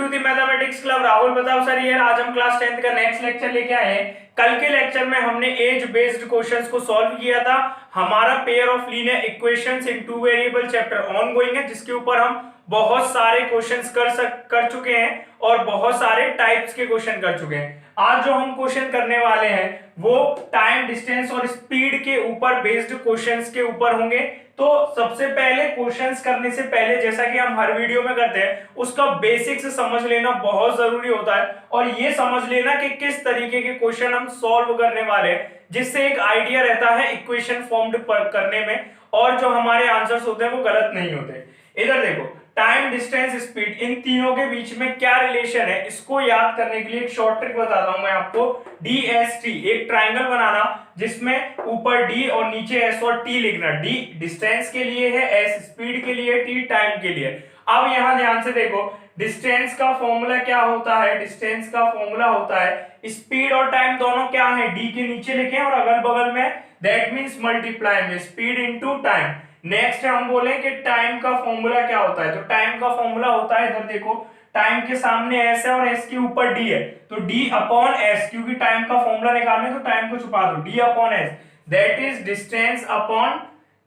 To the mathematics club. Rahul बताओ sir ये आज हम क्लास 10th का नेक्स्ट लेक्चर लेके आए हैं। कल के लेक्चर में हमने एज बेस्ड क्वेश्चंस को सॉल्व किया था। हमारा pair of linear equations in two variable chapter ongoing है, जिसके ऊपर हम बहुत सारे क्वेश्चंस कर चुके हैं और बहुत सारे टाइप्स के क्वेश्चन कर चुके हैं। आज जो हम क्वेश्चन करने वाले हैं वो टाइम, डिस्टेंस और स्पीड के ऊपर बेस्ड क्वेश्चंस के ऊपर होंगे। तो सबसे पहले क्वेश्चंस करने से पहले, जैसा कि हम हर वीडियो में करते हैं, उसका बेसिक्स समझ लेना बहुत जरूरी होता है और ये समझ लेना कि किस तरीके के क्वेश्चन हम सॉल्व करने वाले हैं, जिससे एक आइडिया रहता है इक्वेशन फॉर्म्ड करने में और जो हमारे आंसर्स होते हैं वो गलत नहीं होते। इधर देखो, टाइम, डिस्टेंस, स्पीड, इन तीनों के बीच में क्या रिलेशन है, इसको याद करने के लिए एक शॉर्ट ट्रिक बताता हूं मैं आपको। DST, एक ट्राइंगल बनाना जिसमें ऊपर D और नीचे S और T लिखना। D डिस्टेंस के लिए है, S स्पीड के लिए, T टाइम के लिए। अब यहां ध्यान से देखो, डिस्टेंस का फॉर्मूला क्या होता है? डिस्टेंस का फॉर्मूला होता है स्पीड और टाइम दोनों क्या है, D के नीचे लिखे और अगल बगल में, दैट मींस मल्टीप्लाई में स्पीड इनटू टाइम। नेक्स्ट हम बोले कि टाइम का फॉर्मूला क्या होता है, तो टाइम का फॉर्मूला होता है, इधर देखो, टाइम के सामने s है और s के ऊपर d है, तो d अपॉन s, क्योंकि टाइम का फॉर्मूला निकालना है तो टाइम को छुपा दो, d upon s, that is distance upon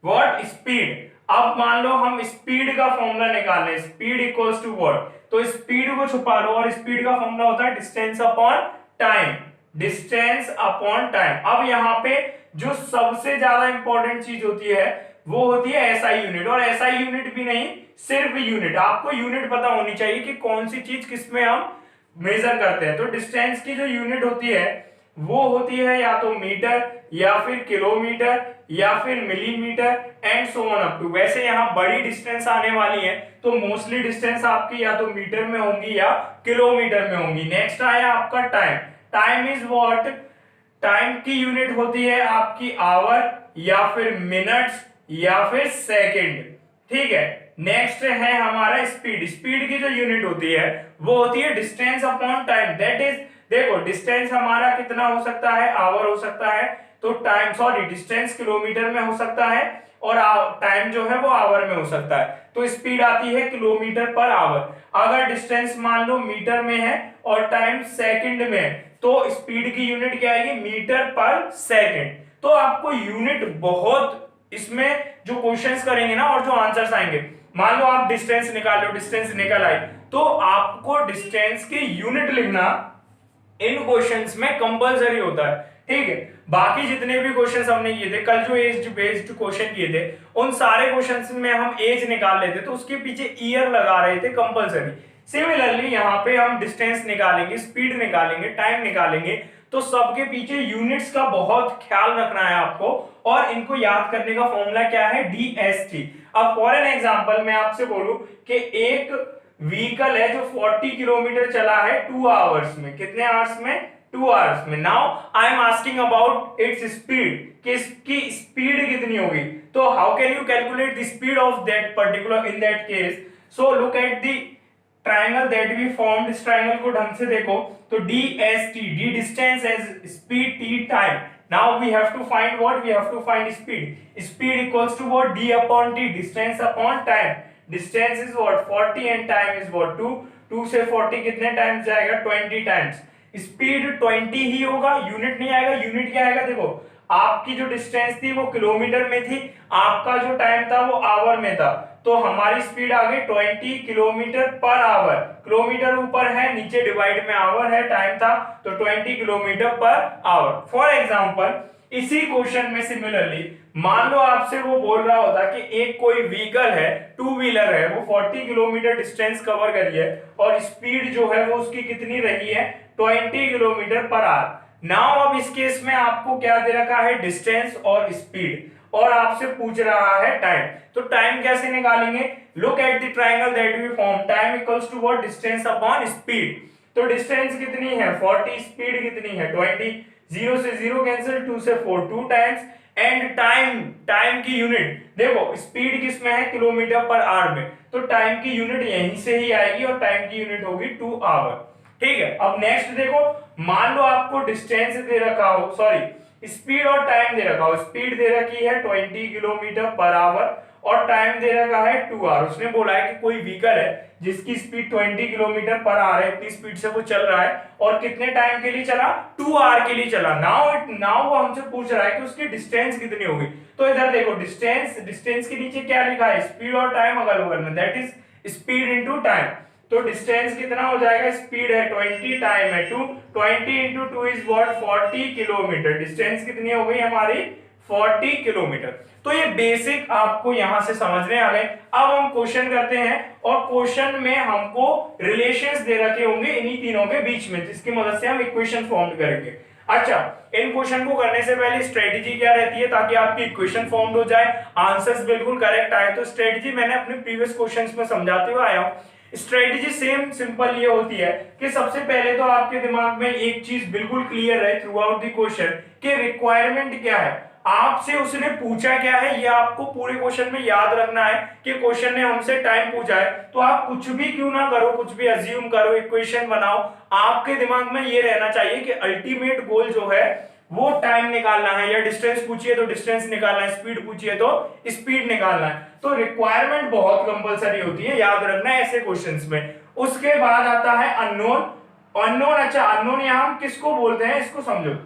what, speed. अब मान लो हम स्पीड का फॉर्मूला निकाल रहे हैं, स्पीड इक्वल्स टू व्हाट, तो स्पीड को छुपा लो और स्पीड का फॉर्मूला होता है distance upon time, distance upon time. अब यहाँ पे जो सबसे ज्यादा इंपॉर्टेंट चीज होती है वो होती है SI यूनिट, और SI यूनिट भी नहीं, सिर्फ यूनिट। आपको यूनिट पता होनी चाहिए कि कौन सी चीज किसमें हम मेजर करते हैं। तो डिस्टेंस की जो यूनिट होती है वो होती है या तो मीटर या फिर किलोमीटर या फिर millimetre and so on up to. वैसे यहाँ बड़ी डिस्टेंस आने वाली है तो मोस्टली डिस्टेंस आपकी या तो मीटर में होंगी या किलोमीटर में होंगी। नेक्स्ट आया आपका time. Time is what, time की यूनिट होती है आपकी आवर या फिर मिनट्स या फिर सेकंड, ठीक है। नेक्स्ट है हमारा स्पीड। स्पीड की जो यूनिट होती है वो होती है distance upon time, that is, देखो डिस्टेंस हमारा कितना हो सकता है, आवर हो सकता है, तो टाइम, सॉरी, डिस्टेंस किलोमीटर में हो सकता है और टाइम जो है वो आवर में हो सकता है, तो स्पीड आती है किलोमीटर पर आवर। अगर डिस्टेंस मान लो मीटर में है और टाइम सेकंड में है तो स्पीड की यूनिट क्या आएगी, मीटर पर सेकंड। तो आपको यूनिट बहुत, इसमें जो क्वेश्चंस करेंगे ना और जो आंसर्स आएंगे, मान लो आप डिस्टेंस निकाल लो, डिस्टेंस निकल आई, तो आपको डिस्टेंस की यूनिट लिखना इन क्वेश्चंस में कंपलसरी होता है, ठीक है। बाकी जितने भी क्वेश्चंस हमने किए थे कल, जो एज बेस्ड क्वेश्चन किए थे, उन सारे क्वेश्चंस में हम एज निकाल लेते तो उसके पीछे ईयर लगा रहे थे कंपलसरी। सिमिलरली यहाँ पे हम डिस्टेंस निकालेंगे, स्पीड निकालेंगे, टाइम निकालेंगे, तो सबके पीछे यूनिट्स का बहुत ख्याल रखना है आपको और इनको याद करने का फॉर्मूला क्या है, DST। अब फॉर एन एग्जांपल मैं आपसे बोलूं कि एक व्हीकल है जो 40 किलोमीटर चला है 2 आवर्स में, कितने आवर्स में, 2 आवर्स में। Now I am asking about its speed, कि इसकी स्पीड कितनी होगी, तो how can you calculate the speed of that particular, in that case, so look at the triangle that we formed. इस ट्राइंगल को ढंग से देखो, तो DST, D distance as speed, T time. Now we have to find what, we have to find speed. Speed equals to what, D upon T, distance upon time. Distance is what, 40 and time is what, 2। 2 से 40 कितने times जाएगा, 20 times. Speed 20 ही होगा, unit नहीं आएगा। Unit क्या आएगा, देखो आपकी जो डिस्टेंस थी वो किलोमीटर में थी, आपका जो टाइम था वो आवर में था, तो हमारी स्पीड आ गई 20 किलोमीटर पर आवर। किलोमीटर ऊपर है, नीचे डिवाइड में आवर है, टाइम था, तो 20 kilometre per our. For example इसी क्वेश्चन में सिमिलरली मान लो आपसे वो बोल रहा होता कि एक कोई व्हीकल है, 2 व्हीलर है, वो 40 किलोमीटर डिस्टेंस कवर करी है और स्पीड जो है वो उसकी कितनी रही है, 20 किलोमीटर पर आवर। नाउ अब इस केस में आपको क्या दे रखा है, डिस्टेंस और स्पीड, और आपसे पूछ रहा है टाइम। तो टाइम कैसे निकालेंगे, look at the triangle that we form, time equals to what, distance upon speed. तो डिस्टेंस कितनी है 40, स्पीड कितनी है 20, 0 से 0 कैंसिल, 2 से 4 2 टाइम्स, एंड टाइम, टाइम की यूनिट देखो, स्पीड किस में है, किलोमीटर पर आवर में, तो टाइम की यूनिट यहीं से ही आएगी और टाइम की यूनिट होगी 2 आवर, ठीक है। अब नेक्स्ट देखो, मान लो आपको डिस्टेंस दे रखा हो, सॉरी स्पीड और टाइम दे रखा हो। स्पीड दे रखी है 20 किलोमीटर पर आवर और टाइम दे रखा है 2 आवर। उसने बोला है कि कोई व्हीकल है जिसकी स्पीड 20 किलोमीटर पर आवर है, इतनी स्पीड से वो चल रहा है और कितने टाइम के लिए चला, 2 आवर के लिए चला। नाउ वो हमसे पूछ रहा है कि उसकी डिस्टेंस कितनी होगी। तो इधर देखो डिस्टेंस के नीचे क्या लिखा है, स्पीड और टाइम अगल बगल में, that is speed into time. तो डिस्टेंस कितना हो जाएगा, स्पीड है 20, टाइम है 2, 20 into 2 is what 40 kilometre. Distance कितनी हो गई हमारी 40 किलोमीटर। तो ये बेसिक आपको यहां से समझने आ गए। अब हम क्वेश्चन करते हैं और क्वेश्चन में हमको रिलेशंस दे रखे होंगे इन्हीं तीनों के बीच में, जिसकी मदद से हम इक्वेशन फॉर्म करेंगे। अच्छा, इन क्वेश्चन को करने से पहले स्ट्रेटजी क्या रहती है ताकि आपकी इक्वेशन फॉर्म हो जाए, आंसर्स बिल्कुल करेक्ट आए। तो स्ट्रेटजी मैंने अपने प्रीवियस क्वेश्चंस में समझाते हुए आया हूं। स्ट्रेटजी सेम सिंपल ये होती है कि सबसे पहले तो आपके दिमाग में एक चीज बिल्कुल क्लियर रहे थ्रू आउट द क्वेश्चन कि रिक्वायरमेंट क्या है, आपसे उसने पूछा क्या है, ये आपको पूरे क्वेश्चन में याद रखना है कि क्वेश्चन ने हमसे टाइम पूछा है। तो आप कुछ भी क्यों ना करो, कुछ भी अज्यूम करो, इक्वेशन बनाओ, आपके दिमाग में ये रहना चाहिए कि अल्टीमेट गोल जो है वो टाइम निकालना है, या डिस्टेंस पूछिए तो डिस्टेंस निकालना है, स्पीड पूछिए तो स्पीड निकालना है। तो रिक्वायरमेंट बहुत कंपलसरी होती है, याद रखना है ऐसे क्वेश्चंस में। उसके बाद आता है अननोन। अननोन, अच्छा अननोन यहां हम किसको बोलते हैं इसको समझो।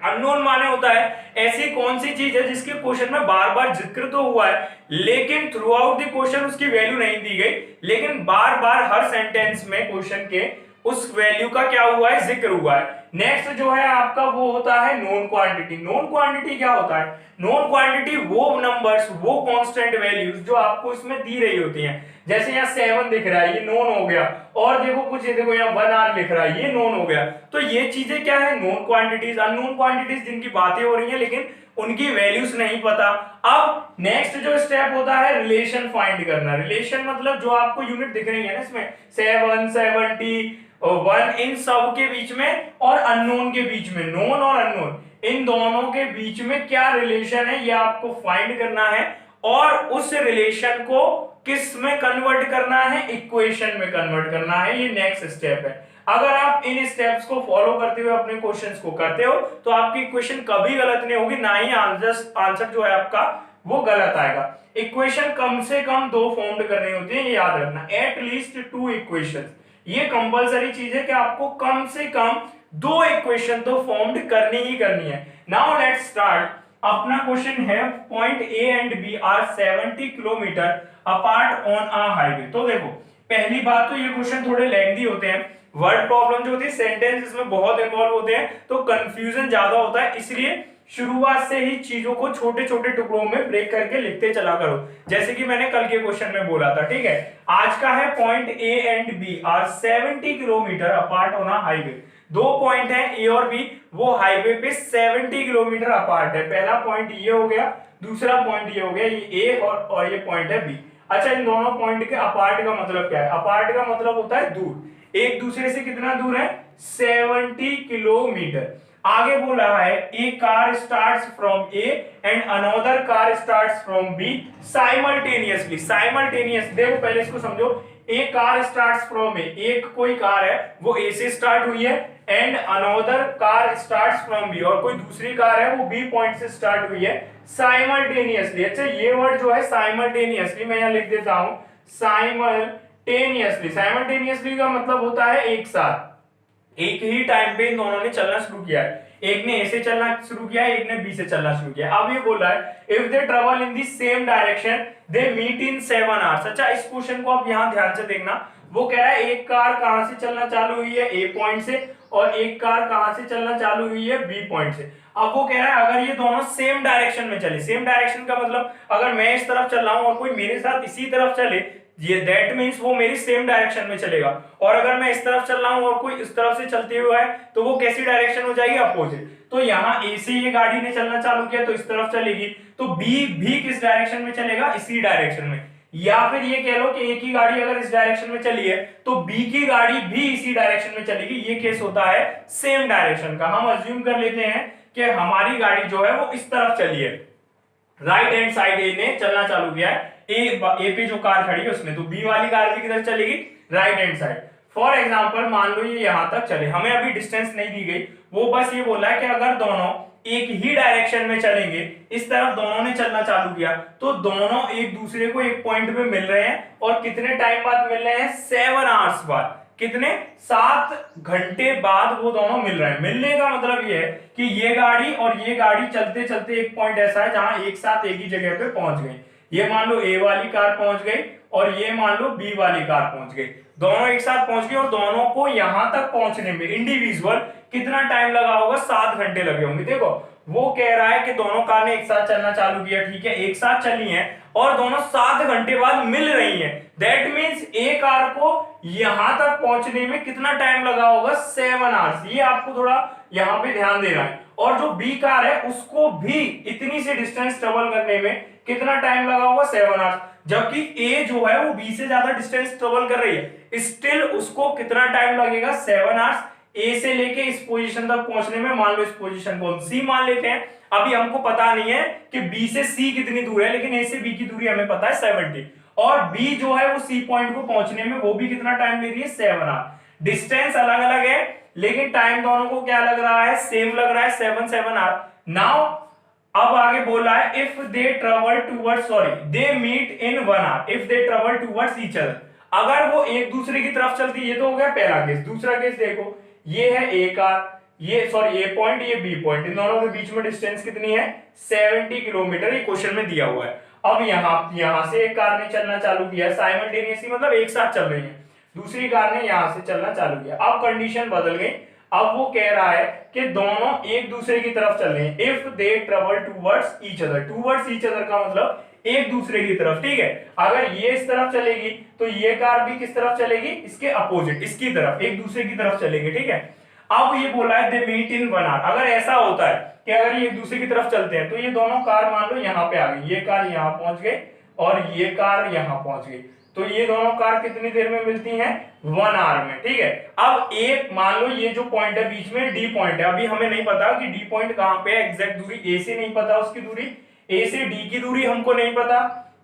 अननोन माने होता है ऐसी कौन सी चीज है जिसके क्वेश्चन में बार बार जिक्र तो हुआ है लेकिन थ्रू आउट द क्वेश्चन उसकी वैल्यू नहीं दी गई, लेकिन बार बार हर सेंटेंस में क्वेश्चन के उस वैल्यू का क्या हुआ है, जिक्र हुआ है। नेक्स्ट जो है आपका वो होता है नोन क्वांटिटी। नोन क्वांटिटी क्या होता है, नोन क्वांटिटी वो नंबर्स, वो कांस्टेंट वैल्यूज जो आपको इसमें दी रही होती हैं। जैसे यहाँ 7 दिख रहा है, ये नोन हो गया, और देखो कुछ ये देखो यहाँ 1 आर लिख रहा है, ये नोन हो गया। तो ये चीजें क्या है, नोन क्वांटिटीज। अननोन क्वांटिटीज जिनकी बातें हो रही हैं लेकिन उनकी वैल्यूज नहीं पता। अब नेक्स्ट जो स्टेप होता है रिलेशन फाइंड करना। रिलेशन मतलब जो आपको यूनिट दिख रही है ना इसमें 7, 70, 1, इन सब के बीच में और अननोन के बीच में, नोन और अननोन इन दोनों के बीच में क्या रिलेशन है ये आपको फाइंड करना है, और उस रिलेशन को किस में कन्वर्ट करना है, इक्वेशन में कन्वर्ट करना है। ये नेक्स्ट स्टेप है। अगर आप इन स्टेप्स को फॉलो करते हुए अपने क्वेश्चंस को करते हो तो आपकी इक्वेशन कभी गलत नहीं होगी, ना ही आंसर जो है आपका वो गलत आएगा। इक्वेशन कम से कम 2 फॉर्म करनी होती है, ये याद रखना, एट लीस्ट 2 इक्वेशन। ये कंपलसरी चीज है कि आपको कम से कम 2 इक्वेशन तो फॉर्म करनी ही करनी है। Now let's start. अपना क्वेश्चन है point A and B are 70 kilometre apart on a highway. तो देखो पहली बात तो ये क्वेश्चन थोड़े लेंथी होते हैं, वर्ड प्रॉब्लम जो होती है, सेंटेंस इसमें बहुत इन्वॉल्व होते हैं तो कंफ्यूजन ज्यादा होता है, इसलिए शुरुआत से ही चीजों को छोटे छोटे टुकड़ों में ब्रेक करके लिखते चला करो, जैसे कि मैंने कल के क्वेश्चन में बोला था। ठीक है, आज का है point A and B are 70 kilometre apart on a highway. 2 point है ए और बी, वो हाईवे पे 70 किलोमीटर अपार्ट है। पहला पॉइंट ये हो गया, दूसरा पॉइंट ये हो गया, ये ए और ये पॉइंट है बी। अच्छा, इन दोनों पॉइंट के अपार्ट का मतलब क्या है, अपार्ट का मतलब होता है दूर, एक दूसरे से कितना दूर है 70 किलोमीटर। आगे बोला है a car starts from A and another car starts from B simultaneously. Simultaneous, देखो पहले इसको समझो, a car starts from A, एक कोई कार है वो ए से स्टार्ट हुई है, and another car starts from B, और कोई दूसरी कार है वो बी पॉइंट से स्टार्ट हुई है साइमल्टेनियसली। अच्छा, ये वर्ड जो है साइमल्टेनियसली मैं यहां लिख देता हूं, साइमल्टेनियसली। साइमल्टेनियसली का मतलब होता है एक साथ, एक ही टाइम पे इन दोनों ने चलना शुरू किया है, एक ने ए से चलना शुरू किया है, एक ने बी से चलना शुरू किया। अब ये बोला है if they travel in the same direction they meet in 7 hours. अच्छा, इस क्वेश्चन को आप यहां ध्यान से देखना, वो कह रहा है एक कार कहां से चलना चालू हुई है ए पॉइंट से, और एक कार कहां से चलना चालू हुई है बी पॉइंट से। अब वो कह रहा है अगर ये दोनों सेम डायरेक्शन में चले, सेम डायरेक्शन का मतलब अगर मैं इस तरफ चल रहा हूं और कोई मेरे साथ इसी तरफ चले, ये दैट मींस वो मेरी सेम डायरेक्शन में चलेगा, और अगर मैं इस तरफ चल रहा हूं और कोई इस तरफ से चलते हुए है तो वो कैसी डायरेक्शन हो जाएगी, अपोजिट। तो यहाँ ए से ये गाड़ी ने चलना चालू किया तो इस तरफ चलेगी, तो बी भी किस डायरेक्शन में चलेगा, इसी डायरेक्शन में। या फिर ये कह लो कि ए की गाड़ी अगर इस डायरेक्शन में चली है तो बी की गाड़ी भी इसी डायरेक्शन में चलेगी, ये केस होता है सेम डायरेक्शन का। हम अज्यूम कर लेते हैं कि हमारी गाड़ी जो है वो इस तरफ चली है, राइट हैंड साइड ए ने चलना चालू किया है, ए पे जो कार खड़ी है उसमें, तो बी वाली कार भी किधर चलेगी, right hand side. For example मान लो ये यहां तक चले, हमें अभी डिस्टेंस नहीं दी गई, वो बस ये बोला है कि अगर दोनों एक ही डायरेक्शन में चलेंगे, इस तरफ दोनों ने चलना चालू किया, तो दोनों एक दूसरे को एक पॉइंट पे मिल रहे हैं और कितने टाइम बाद मिल रहे हैं, 7 आवर्स बाद, कितने 7 घंटे बाद वो दोनों मिल रहे हैं। मिलने का मतलब ये है कि ये गाड़ी और ये गाड़ी चलते चलते एक पॉइंट ऐसा है जहां एक साथ एक ही जगह पे पहुंच गई। ये मान लो ए वाली कार पहुंच गई और ये मान लो बी वाली कार पहुंच गई, दोनों एक साथ पहुंच गए और दोनों को यहां तक पहुंचने में इंडिविजुअल कितना टाइम लगा होगा, 7 घंटे लगे होंगे। देखो वो कह रहा है कि दोनों कार ने एक साथ चलना चालू किया, ठीक है, एक साथ चली हैं और दोनों 7 घंटे बाद मिल रही हैं। दैट मींस ए कार को यहां तक पहुंचने में कितना टाइम लगा होगा, 7 आवर्स। ये आपको थोड़ा यहां पे ध्यान देना है। और जो बी कार है उसको भी इतनी सी डिस्टेंस ट्रेवल करने में कितना टाइम लगा होगा, 7 आवर्स। जबकि ए जो है वो बी से ज्यादा डिस्टेंस ट्रेवल कर रही है, स्टिल उसको कितना टाइम लगेगा, 7 आवर्स। ए से लेके इस पोजीशन तक पहुंचने में, मान लो इस पोजीशन को हम सी मान लेते हैं। अभी हमको पता नहीं है कि बी से सी कितनी दूर है, लेकिन ए से बी की दूरी हमें पता है 70, और बी जो है वो सी पॉइंट को पहुंचने में वो भी कितना टाइम ले रही है, 7 आवर। डिस्टेंस अलग अलग है लेकिन टाइम दोनों को क्या लग रहा है, सेम लग रहा है, 7 आवर। नाउ अब आगे बोला है if they travel towards, sorry, they meet in 1 hour if they travel towards each other. अगर वो एक दूसरे की तरफ चलती, ये तो हो गया पहला केस। दूसरा केस देखो, ये है ए कार, ये सॉरी ए पॉइंट, ये बी पॉइंट, इन दोनों के बीच में डिस्टेंस कितनी है, 70 किलोमीटर, ये क्वेश्चन में दिया हुआ है। अब यहां से एक कार ने चलना चालू किया साइमल्टेनियसली, मतलब एक साथ चल रही है, दूसरी कार ने यहां से चलना चालू किया। अब कंडीशन बदल गई, अब वो कह रहा है कि दोनों एक दूसरे की तरफ चल रहे हैं। If they travel towards each other, towards each other का मतलब एक दूसरे की तरफ, ठीक है। अगर ये इस तरफ चलेगी तो ये कार भी किस तरफ चलेगी, इसके अपोजिट, इसकी तरफ, एक दूसरे की तरफ चलेगी, ठीक है। अब ये बोला है दे मीट इन 1 आवर। अगर ऐसा होता है कि अगर ये एक दूसरे की तरफ चलते हैं तो ये दोनों कार मान लो यहाँ पे आ गई, ये कार यहाँ पहुंच गई और ये कार यहाँ पहुंच गई, तो ये दोनों कार कितनी देर में मिलती हैं, 1 आवर में, ठीक है। अब एक मान लो ये जो पॉइंट है बीच में डी पॉइंट है, अभी हमें नहीं पता कि डी पॉइंट कहां पे है, एग्जैक्ट दूरी ए से नहीं पता, उसकी दूरी ए से डी की दूरी हमको नहीं पता,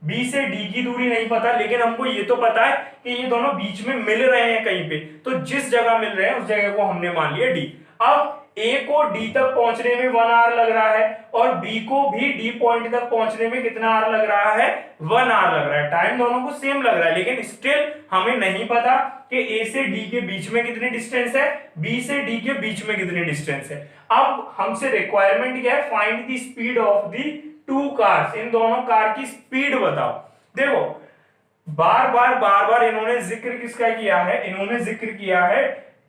बी से डी की दूरी नहीं पता, लेकिन हमको ये तो पता है कि ये दोनों बीच में मिल रहे हैं कहीं पे, तो जिस जगह मिल रहे हैं उस जगह को हमने मान लिया डी। अब ए को डी तक पहुंचने में 1 आवर लग रहा है और बी को भी डी पॉइंट तक पहुंचने में कितना आवर लग रहा है, 1 आवर लग रहा है। टाइम दोनों को सेम लग रहा है, लेकिन स्टिल हमें नहीं पता कि ए से डी के बीच में कितनी डिस्टेंस है, बी से डी के बीच में कितनी डिस्टेंस है। अब हमसे रिक्वायरमेंट क्या है, find the speed of the 2 cars, इन दोनों कार की स्पीड बताओ। देखो बार बार इन्होंने जिक्र किसका किया है, इन्होंने जिक्र किया है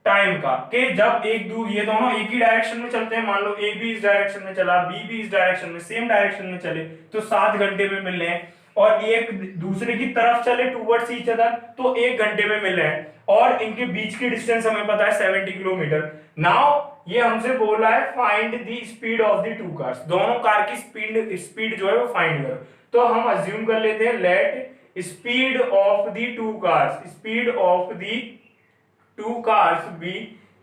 टाइम का, कि जब ये दोनों एक ही डायरेक्शन में चलते हैं, मान लो ए भी इस डायरेक्शन में चला, बी भी इस डायरेक्शन में, सेम डायरेक्शन में चले, तो 7 घंटे में मिल रहे हैं। और एक दूसरे की तरफ चले टूवर्ड्स ईच अदर तो 1 घंटे में मिल रहे हैं, और इनके बीच की डिस्टेंस हमें पता है 70 किलोमीटर। नाउ ये हमसे बोल रहा है find the speed of the 2 cars, दोनों कार की स्पीड जो है वो फाइंड करो। तो हम अज्यूम कर लेते हैं let speed of the 2 cars, speed of the 2 cars be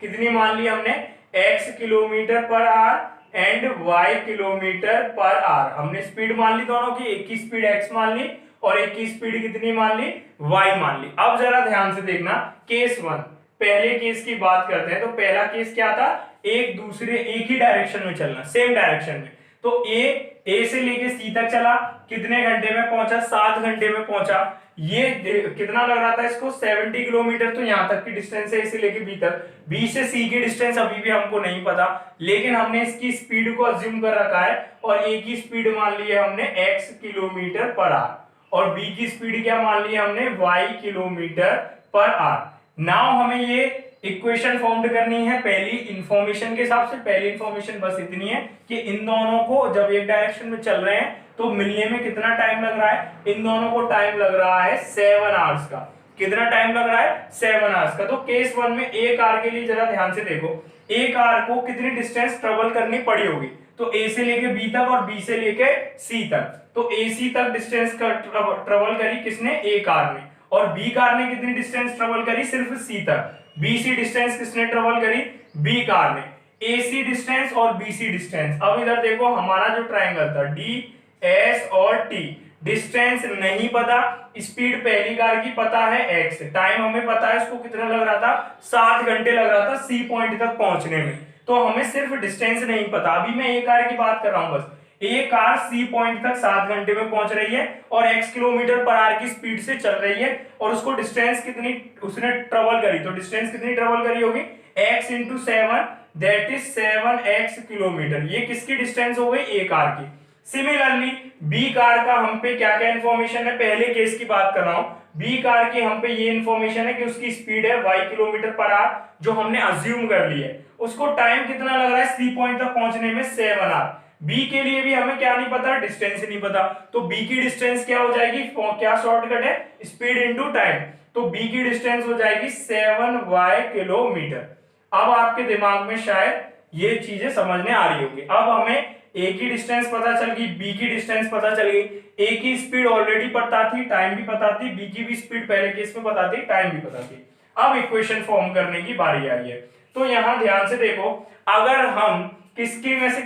कितनी मान ली हमने, x kilometre per hour and y kilometre per hour. हमने स्पीड मान ली दोनों की, एक की स्पीड x मान ली और एक की स्पीड कितनी मान ली, y मान ली। अब जरा ध्यान से देखना केस 1, पहले केस की बात करते हैं। तो पहला केस क्या था, एक ही डायरेक्शन में चलना, सेम डायरेक्शन में। तो ए से लेके सी तक चला, कितने घंटे में पहुंचा, 7 घंटे में पहुंचा। ये कितना लग रहा था इसको, 70 किलोमीटर, तो यहां तक की डिस्टेंस है इसे लेके बी तक। बी से सी की डिस्टेंस अभी भी हमको नहीं पता, लेकिन हमने इसकी स्पीड को अज्यूम कर रखा है और ए की स्पीड मान ली है हमने x किलोमीटर पर आवर और बी की स्पीड क्या मान ली है हमने, y kilometre per our. Now हमें ये इक्वेशन फॉर्म करनी है पहली इंफॉर्मेशन के हिसाब से। पहली इंफॉर्मेशन बस इतनी है कि इन दोनों को जब एक डायरेक्शन में चल रहे हैं तो मिलने में कितना टाइम लग रहा है, इन दोनों को टाइम लग रहा है 7 आवर्स का। कितना टाइम लग रहा है, 7 आवर्स का। तो केस 1 में ए कार के लिए जरा ध्यान से देखो, ए कार को कितनी डिस्टेंस ट्रेवल करनी पड़ी होगी, तो ए से लेके बी तक और बी से लेके सी तक। तो ए सी तक डिस्टेंस ट्रेवल करी किसने, ए कार ने, और बी कार ने कितनी डिस्टेंस ट्रेवल करी, सिर्फ सी तक। बी सी डिस्टेंस किसने ट्रेवल करी, बी कार ने। ए सी डिस्टेंस और बी सी डिस्टेंस। अब इधर देखो हमारा जो ट्रायंगल था डी एस और टी, डिस्टेंस नहीं पता, स्पीड पहली कार की पता है x, टाइम हमें पता है इसको कितना लग रहा था, 7 घंटे लग रहा था सी पॉइंट तक पहुंचने में। तो हमें सिर्फ डिस्टेंस नहीं पता। अभी मैं ए कार की बात कर रहा हूं बस। ए कार सी पॉइंट तक 7 घंटे में पहुंच रही है और x किलोमीटर पर आवर की स्पीड से चल रही है और उसको डिस्टेंस कितनी उसने ट्रेवल करी, तो डिस्टेंस कितनी ट्रेवल करी होगी x into 7 that is 7x kilometre. ये किसकी डिस्टेंस हो गई ए कार की। सिमिलरली बी कार का हम पे क्या क्या इंफॉर्मेशन है, पहले केस की बात कर रहा हूं। बी कार की हम पे ये इंफॉर्मेशन है कि उसकी स्पीड है y किलोमीटर पर आवर, जो हमने अज्यूम कर ली है। उसको टाइम कितना लग रहा है सी पॉइंट तक पहुंचने में 7 आवर। बी के लिए भी हमें क्या नहीं पता, डिस्टेंस नहीं पता, तो बी की डिस्टेंस क्या हो जाएगी, क्या शॉर्टकट है स्पीड इनटू टाइम, तो बी की डिस्टेंस हो जाएगी 7y किलोमीटर। अब आपके दिमाग में शायद ये चीजें समझने आ रही होगी। अब हमें ए की डिस्टेंस पता चल गई, बी की डिस्टेंस पता चल गई, ए की स्पीड ऑलरेडी पता थी, टाइम भी पता थी, बी की भी स्पीड पहले केस में पता थी, टाइम भी पता थी। अब इक्वेशन फॉर्म करने की बारी आई है। तो यहां ध्यान से देखो, अगर हम किसके में से,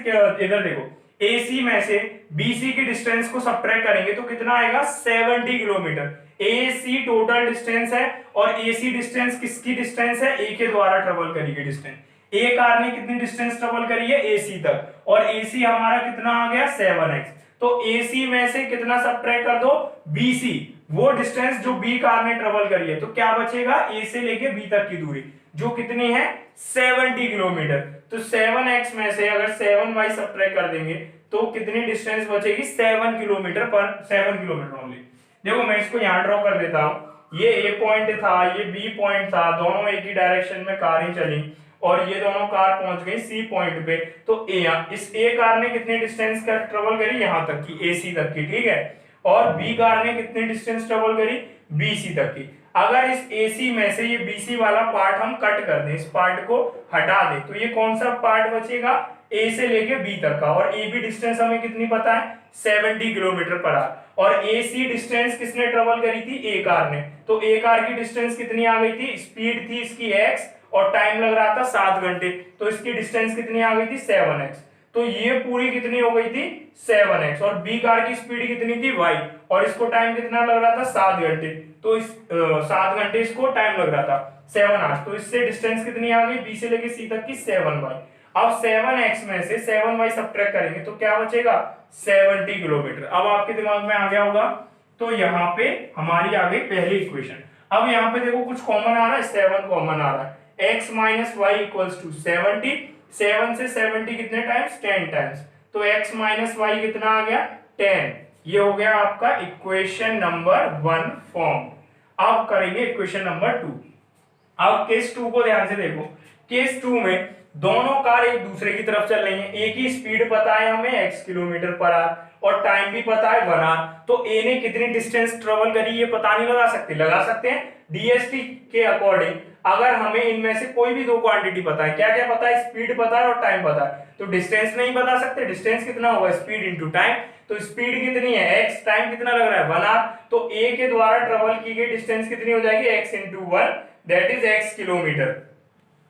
इधर देखो AC में से BC की डिस्टेंस को सब्ट्रैक्ट करेंगे तो कितना आएगा 70 किलोमीटर। AC टोटल डिस्टेंस है और AC डिस्टेंस किसकी डिस्टेंस है, A के द्वारा ट्रेवल करी गई डिस्टेंस। A कार ने कितनी डिस्टेंस ट्रेवल करी है AC तक, और AC हमारा कितना आ गया 7x। तो AC में से कितना सब्ट्रैक्ट कर दो BC, वो डिस्टेंस जो B कार ने ट्रेवल करी है, तो क्या बचेगा A से लेके B तक की दूरी जो कितनी है 70 किलोमीटर। तो 7x में से अगर 7y सब्ट्रैक्ट कर देंगे तो कितनी डिस्टेंस बचेगी 7 किलोमीटर पर 7 किलोमीटर ओनली। देखो मैं इसको यहां ड्रॉ कर देता हूं, ये A पॉइंट था, ये B पॉइंट था, दोनों एक ही डायरेक्शन में कारें चली और ये दोनों कार पहुंच गई C पॉइंट पे। तो इस A कार ने कितनी डिस्टेंस का ट्रेवल करी यहां तक की AC तक की, ठीक है, और B कार ने कितनी डिस्टेंस ट्रेवल करी BC तक की। अगर इस AC में से ये BC वाला पार्ट हम कट कर दें, इस पार्ट को हटा दें, तो ये कौन सा पार्ट बचेगा A से लेके B तक का, और AB डिस्टेंस हमें कितनी पता है 70 किलोमीटर पर आवर, और AC डिस्टेंस किसने ट्रेवल करी थी A कार ने, तो A कार की डिस्टेंस कितनी आ गई थी, स्पीड थी इसकी x और टाइम लग रहा था 7 घंटे, तो इसकी डिस्टेंस कितनी आ गई थी 7x। तो ये पूरी कितनी हो गई थी 7x, और B कार की स्पीड कितनी थी y, और इसको टाइम कितना लग रहा था 7 घंटे, तो इस 7 घंटे इसको टाइम लग रहा था 7 आवर्स। तो इससे डिस्टेंस कितनी आ गई B से लेके C तक की 7y। अब 7x में से 7y सब्ट्रैक्ट करेंगे तो क्या बचेगा 70 किलोमीटर। अब आपके दिमाग में आ गया होगा, तो यहाँ पे हमारी आ गई पहली इक्वेशन। अब यहाँ पे देखो कुछ कॉमन आ रहा है, 7 कॉमन आ रहा है, x minus y equals to 70, 7 से 70 कितने टाइम्स 10 टाइम्स, तो x माइनस वाई कितना आ गया 10। ये हो गया आपका इक्वेशन नंबर 1 फॉर्म। अब करेंगे इक्वेशन नंबर 2। अब केस 2 को ध्यान से देखो, केस 2 में दोनों कार एक दूसरे की तरफ चल रही हैं, ए की स्पीड पता है हमें x किलोमीटर पर आवर और टाइम भी पता है 1 आवर, तो ए ने कितनी डिस्टेंस ट्रेवल करी ये पता नहीं लगा सकते, लगा सकते हैं डीएसटी के अकॉर्डिंग। अगर हमें इनमें से कोई भी दो क्वांटिटी पता है, क्या क्या पता है, स्पीड पता है और टाइम पता है, तो डिस्टेंस नहीं बता सकते, डिस्टेंस कितना होगा स्पीड इंटू टाइम, तो स्पीड कितनी है x, टाइम कितना लग रहा है 1 आवर, तो a के द्वारा ट्रेवल की गई डिस्टेंस कितनी हो जाएगी x into 1 that is x kilometre.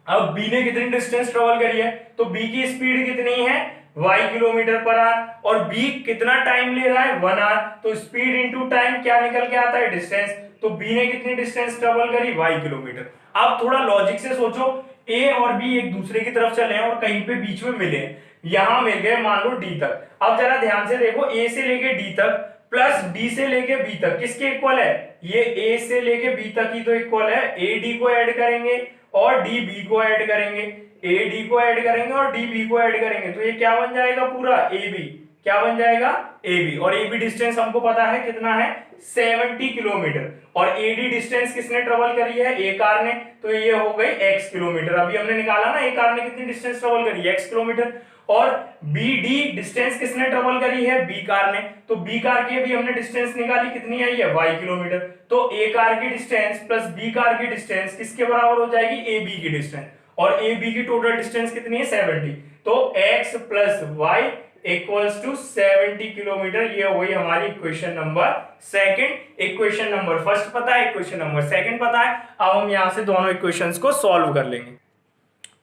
अब b ने कितनी डिस्टेंस ट्रेवल करी है, तो b की स्पीड कितनी है y किलोमीटर पर आवर और b कितना टाइम ले रहा है 1 आवर, तो स्पीड इंटू टाइम क्या निकल के आता है डिस्टेंस, तो b ने कितनी डिस्टेंस ट्रेवल करी y किलोमीटर। अब थोड़ा लॉजिक से सोचो, a और b एक दूसरे की तरफ चले हैं और कहीं पे बीच में मिले, यहां मिल गए मान लो d तक। अब जरा ध्यान से देखो, a से लेके d तक प्लस d से लेके b तक किसके इक्वल है, ये a से लेके b तक ही तो इक्वल है, a d को ऐड करेंगे और d b को ऐड करेंगे, a d को ऐड करेंगे और d b को ऐड करेंगे, तो ये क्या बन जाएगा पूरा ab, क्या बन जाएगा AB, और AB डिस्टेंस हमको पता है कितना है 70 किलोमीटर, और AD डिस्टेंस किसने ट्रेवल करी है A कार ने, तो ये हो गई x किलोमीटर। अभी हमने निकाला ना A कार ने कितनी डिस्टेंस ट्रेवल करी है x किलोमीटर, और BD डिस्टेंस किसने ट्रेवल करी है B कार ने, तो B कार की भी हमने डिस्टेंस निकाली कितनी आई है y किलोमीटर, तो A कार की डिस्टेंस प्लस B कार की डिस्टेंस किसके बराबर हो जाएगी AB की डिस्टेंस, और AB की टोटल डिस्टेंस कितनी है 70, तो x plus y equals to 70 kilometre. ये हो गई हमारी equation number second. Equation number first पता है, इक्वेशन नंबर सेकंड पता है। अब हम यहां से दोनों इक्वेशंस को सॉल्व कर लेंगे।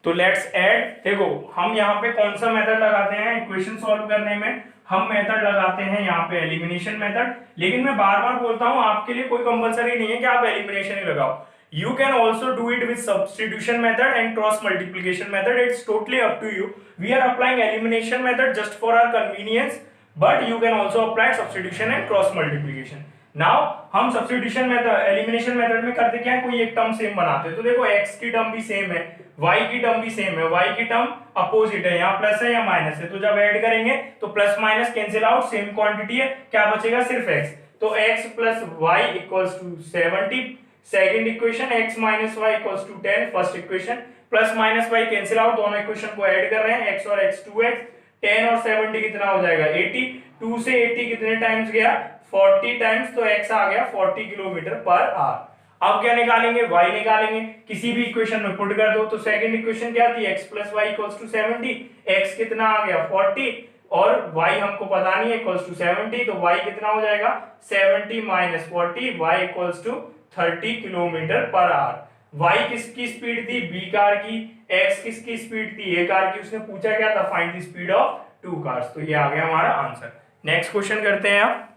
तो लेट्स ऐड, देखो हम यहाँ पे कौन सा मेथड लगाते हैं इक्वेशन सॉल्व करने में, हम मेथड लगाते हैं यहाँ पे एलिमिनेशन मेथड, लेकिन मैं बार बार बोलता हूँ आपके लिए कोई कंपलसरी नहीं है कि आप एलिमिनेशन ही लगाओ। You can also do it with substitution method and cross multiplication method. It's totally up to you. We are applying elimination method just for our convenience, but you can also apply substitution and cross multiplication. Now हम substitution method, elimination method में करते क्या है, कोई एक term same बनाते हैं. तो देखो x की टर्म भी सेम है, y की टर्म भी सेम है, y की टर्म अपोजिट है, यहाँ प्लस है या माइनस है, तो जब ऐड करेंगे तो plus minus cancel out, same quantity है, क्या बचेगा सिर्फ x. तो x plus y equals to 70. Second equation x minus y equals to 10. First equation plus minus y cancel out, दोनों इक्वेशन को ऐड कर रहे हैं, x और x 2x. 10 और 70 कितना हो जाएगा 80. 2 से 80 कितने टाइम्स गया 40 टाइम्स, तो x आ गया 40 किलोमीटर पर आवर. अब क्या निकालेंगे, y निकालेंगे, किसी भी इक्वेशन में पुट कर दो. तो सेकंड इक्वेशन क्या थी, x plus y equals to 70. x कितना आ गया 40 और y हमको पता नहीं है इक्वल्स टू 70, तो y कितना हो जाएगा 70 minus 40, y equals to 30 kilometre per hour. y किसकी स्पीड थी, b कार की. x किसकी स्पीड थी, a कार की. उसने पूछा क्या था, find the speed of 2 cars. तो ये आ गया हमारा आंसर. नेक्स्ट क्वेश्चन करते हैं आप.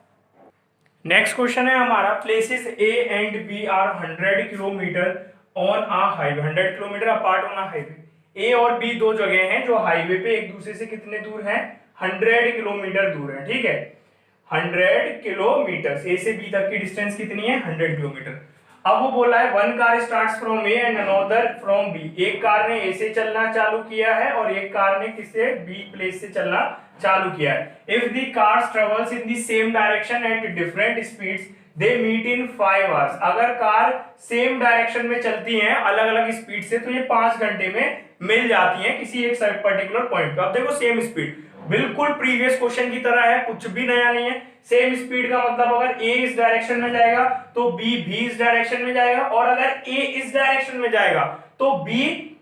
नेक्स्ट क्वेश्चन है हमारा, places a and b are 100 kilometre on a highway, 100 kilometre apart on a highway. a और b दो जगह हैं जो हाईवे पे एक दूसरे से कितने दूर हैं, 100 किलोमीटर दूर है. ठीक है, 100 किलोमीटर. ए से बी तक की डिस्टेंस कितनी है, 100 किलोमीटर. अब वो बोला है one car starts from A and another from B. एक कार ने ए से चलना चालू किया है और एक कार ने किससे, बी प्लेस से चलना चालू किया है. If the cars travels in the same direction at different speeds they meet in 5 hours. अगर कार सेम डायरेक्शन में चलती हैं अलग अलग स्पीड से, तो ये 5 घंटे में मिल जाती हैं किसी एक पर्टिकुलर पॉइंट पे. अब देखो सेम स्पीड बिल्कुल प्रीवियस क्वेश्चन की तरह है, कुछ भी नया नहीं है. सेम स्पीड का मतलब अगर a इस डायरेक्शन में जाएगा तो b भी इस डायरेक्शन में जाएगा, और अगर a इस डायरेक्शन में जाएगा तो b